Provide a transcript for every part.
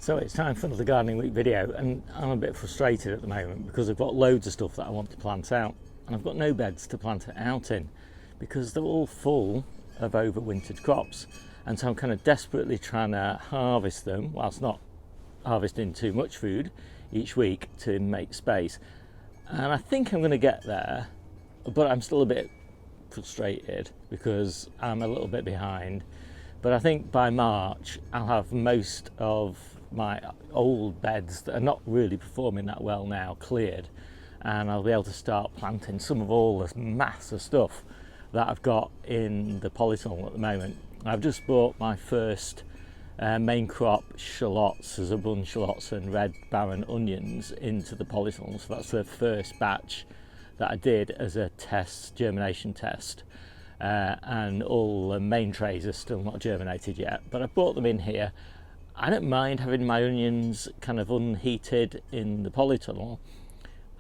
So it's time for another gardening week video, and I'm a bit frustrated at the moment because I've got loads of stuff that I want to plant out and I've got no beds to plant it out in because they're all full of overwintered crops, and so I'm kind of desperately trying to harvest them whilst not harvesting too much food each week to make space. And I think I'm going to get there, but I'm still a bit frustrated because I'm a little bit behind. But I think by March I'll have most of my old beds that are not really performing that well now cleared, and I'll be able to start planting some of all this mass of stuff that I've got in the polytunnel at the moment. I've just bought my first main crop shallots, as a bun shallots and red barren onions into the polytunnel, so that's the first batch that I did as a test, germination test. And all the main trays are still not germinated yet, but I brought them in here. I don't mind having my onions kind of unheated in the polytunnel.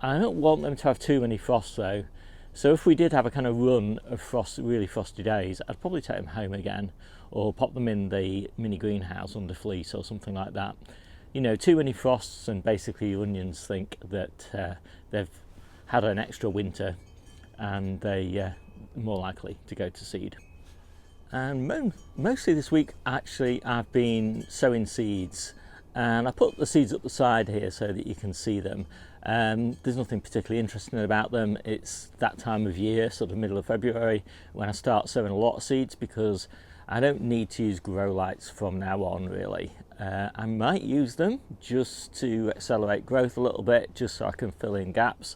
I don't want them to have too many frosts though, so if we did have a kind of run of really frosty days, I'd probably take them home again or pop them in the mini greenhouse under fleece or something like that. You know, too many frosts and basically your onions think that they've had an extra winter and they're more likely to go to seed. And mostly this week actually I've been sowing seeds, and I put the seeds up the side here so that you can see them. There's nothing particularly interesting about them. It's that time of year, sort of middle of February, when I start sowing a lot of seeds because I don't need to use grow lights from now on really. I might use them just to accelerate growth a little bit, just so I can fill in gaps,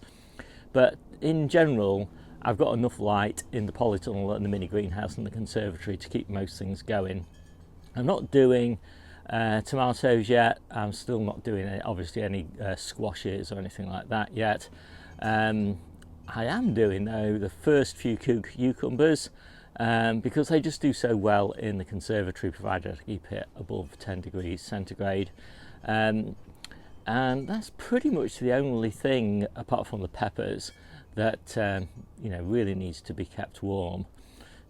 but in general I've got enough light in the polytunnel and the mini greenhouse and the conservatory to keep most things going. I'm not doing tomatoes yet. I'm still not doing obviously any squashes or anything like that yet. I am doing though the first few cucumbers because they just do so well in the conservatory, provided I keep it above 10 degrees centigrade. And that's pretty much the only thing, apart from the peppers, that you know, really needs to be kept warm.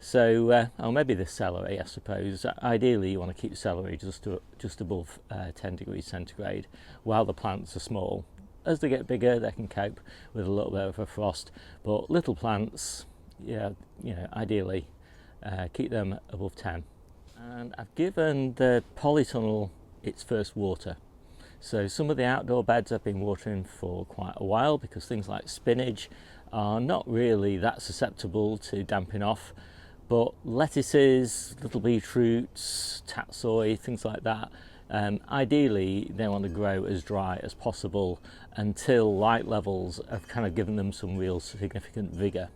So maybe the celery, I suppose. Ideally you want to keep celery just above 10 degrees centigrade while the plants are small. As they get bigger they can cope with a little bit of a frost, but little plants, yeah, you know, ideally keep them above 10. And I've given the polytunnel its first water. So some of the outdoor beds I've been watering for quite a while because things like spinach are not really that susceptible to damping off, but lettuces, little beetroots, tatsoi, things like that, ideally they want to grow as dry as possible until light levels have kind of given them some real significant vigour.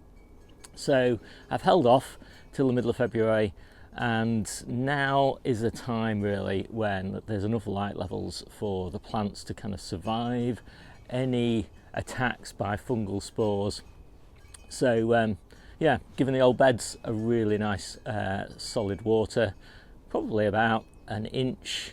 So I've held off till the middle of February, and now is the time really when there's enough light levels for the plants to kind of survive any attacks by fungal spores. So yeah, giving the old beds a really nice solid water, probably about an inch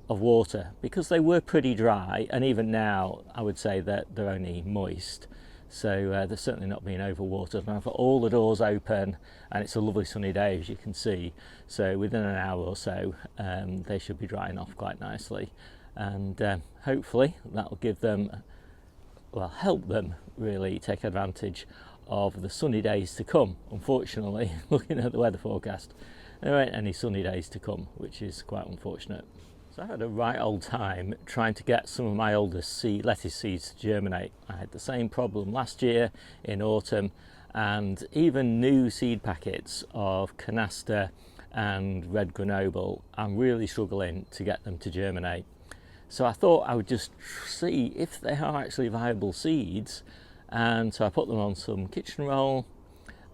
of water, because they were pretty dry, and even now I would say that they're only moist. So they're certainly not being overwatered, and I've got all the doors open and it's a lovely sunny day, as you can see. So within an hour or so they should be drying off quite nicely, and hopefully that'll give them, well, help them really take advantage of the sunny days to come. Unfortunately, looking at the weather forecast, there ain't any sunny days to come, which is quite unfortunate. So I had a right old time trying to get some of my oldest lettuce seeds to germinate. I had the same problem last year in autumn, and even new seed packets of canasta and red Grenoble, I'm really struggling to get them to germinate. So I thought I would just see if they are actually viable seeds, and so I put them on some kitchen roll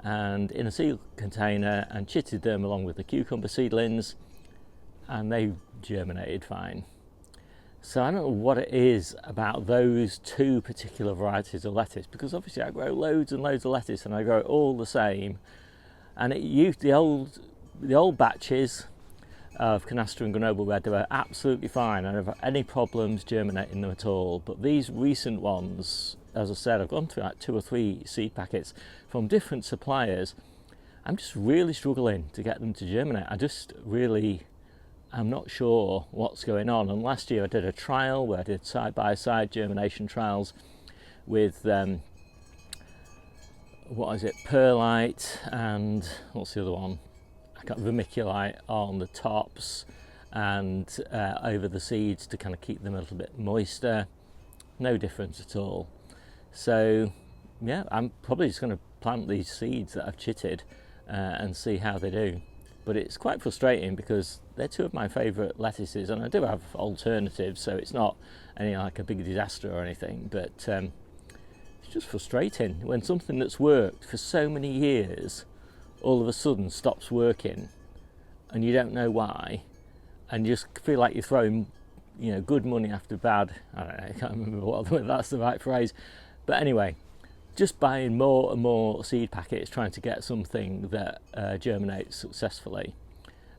and in a sealed container and chitted them along with the cucumber seedlings, and they germinated fine. So I don't know what it is about those two particular varieties of lettuce, because obviously I grow loads and loads of lettuce and I grow it all the same, and it used the old batches of canasta and Grenoble red, they were absolutely fine. I don't have any problems germinating them at all, but these recent ones, as I said, I've gone through like 2 or 3 seed packets from different suppliers. I'm just really struggling to get them to germinate. I just really I'm not sure what's going on. And last year I did a trial where I did side-by-side germination trials with what is it, perlite and what's the other one? I got vermiculite on the tops and over the seeds to kind of keep them a little bit moister. No difference at all. So yeah, I'm probably just going to plant these seeds that I've chitted and see how they do. But it's quite frustrating because they're two of my favourite lettuces, and I do have alternatives, so it's not any like a big disaster or anything, but it's just frustrating when something that's worked for so many years all of a sudden stops working and you don't know why, and you just feel like you're throwing, you know, good money after bad. I don't know, I can't remember whether that's the right phrase, but anyway, just buying more and more seed packets trying to get something that germinates successfully.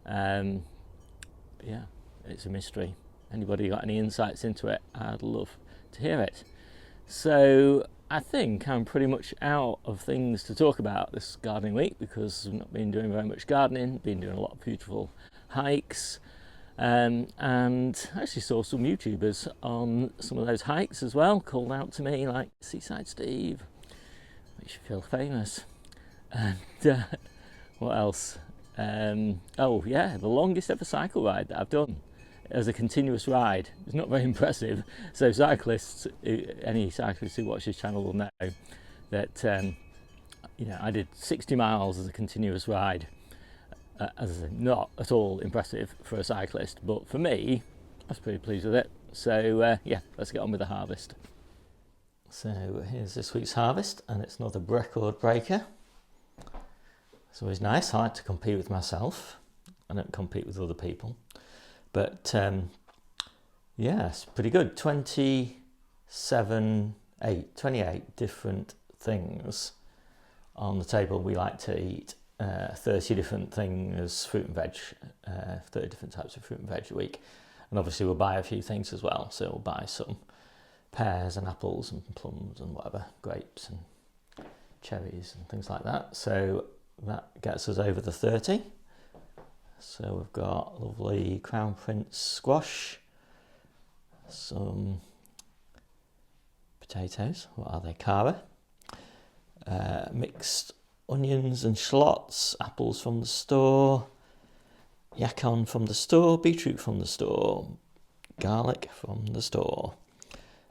Yeah, it's a mystery. Anybody got any insights into it? I'd love to hear it. So I think I'm pretty much out of things to talk about this gardening week because I've not been doing very much gardening, been doing a lot of beautiful hikes, and I actually saw some YouTubers on some of those hikes as well, called out to me like Seaside Steve, makes you feel famous. And what else? Oh yeah, the longest ever cycle ride that I've done as a continuous ride. It's not very impressive. So cyclists, any cyclist who watches this channel will know that you know, I did 60 miles as a continuous ride. As I say, not at all impressive for a cyclist, but for me, I was pretty pleased with it. So yeah, let's get on with the harvest. So here's this week's harvest, and it's another record breaker. It's always nice. I like to compete with myself. I don't compete with other people. But yeah, it's pretty good. 28 different things on the table we like to eat. 30 different things, fruit and veg, 30 different types of fruit and veg a week. And obviously we'll buy a few things as well. So we'll buy some pears and apples and plums and whatever, grapes and cherries and things like that. So that gets us over the 30. So we've got lovely Crown Prince squash, some potatoes, what are they, cara, mixed onions and shallots, apples from the store, yacon from the store, beetroot from the store, garlic from the store,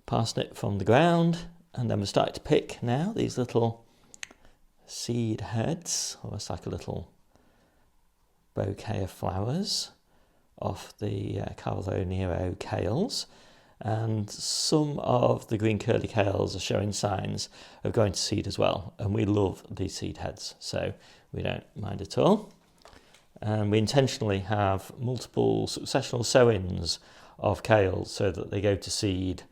parsnip from the ground, and then we're starting to pick now these little seed heads, almost like a little bouquet of flowers off the Carlo Nero kales, and some of the green curly kales are showing signs of going to seed as well, and we love these seed heads, so we don't mind at all. And we intentionally have multiple successional sowings of kales so that they go to seed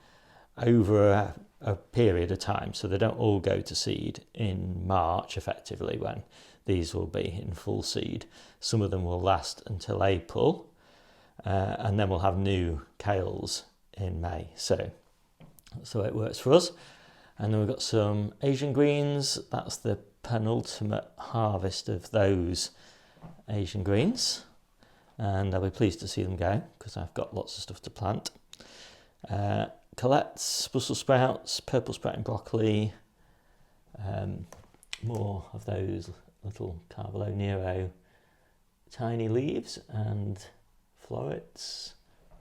over a period of time, so they don't all go to seed in March effectively when these will be in full seed. Some of them will last until April, and then we'll have new kales in May. So that's the way it works for us. And then we've got some Asian greens. That's the penultimate harvest of those Asian greens, and I'll be pleased to see them go because I've got lots of stuff to plant. Colettes, Brussels sprouts, purple sprouting broccoli, more of those little Carlo Nero tiny leaves, and florets,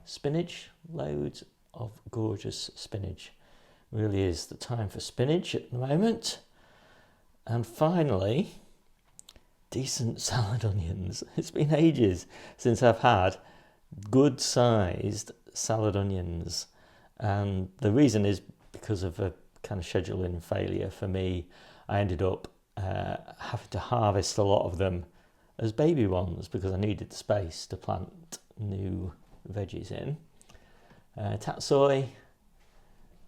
spinach, loads of gorgeous spinach. Really is the time for spinach at the moment. And finally, decent salad onions. It's been ages since I've had good sized salad onions, and the reason is because of a kind of scheduling failure for me. I ended up having to harvest a lot of them as baby ones because I needed the space to plant new veggies in. Tatsoi,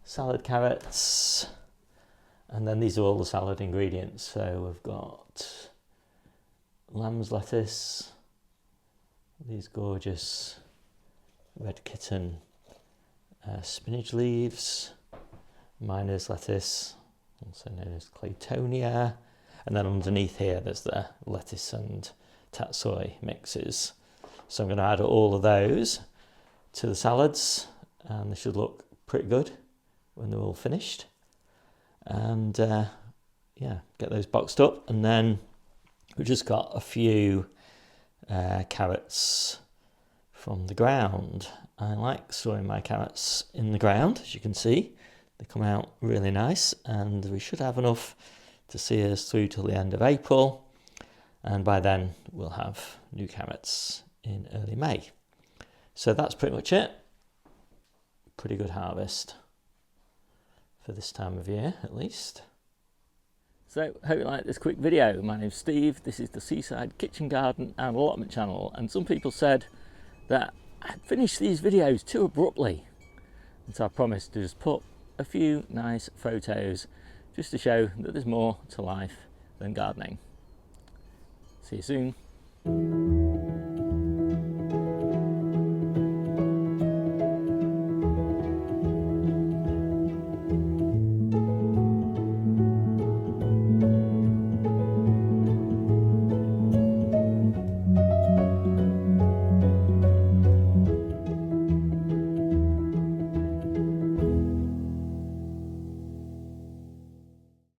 salad carrots, and then these are all the salad ingredients. So we've got lamb's lettuce, these gorgeous red kitten spinach leaves, miner's lettuce, also known as claytonia, and then underneath here there's the lettuce and tatsoi mixes. So I'm going to add all of those to the salads, and they should look pretty good when they're all finished. And yeah, get those boxed up. And then we've just got a few carrots from the ground. I like sowing my carrots in the ground, as you can see. They come out really nice, and we should have enough to see us through till the end of April. And by then we'll have new carrots in early May. So that's pretty much it. Pretty good harvest for this time of year, at least. So, hope you like this quick video. My name's Steve, this is the Seaside Kitchen Garden and Allotment channel, and some people said that I finished these videos too abruptly, and so I promised to just put a few nice photos just to show that there's more to life than gardening. See you soon.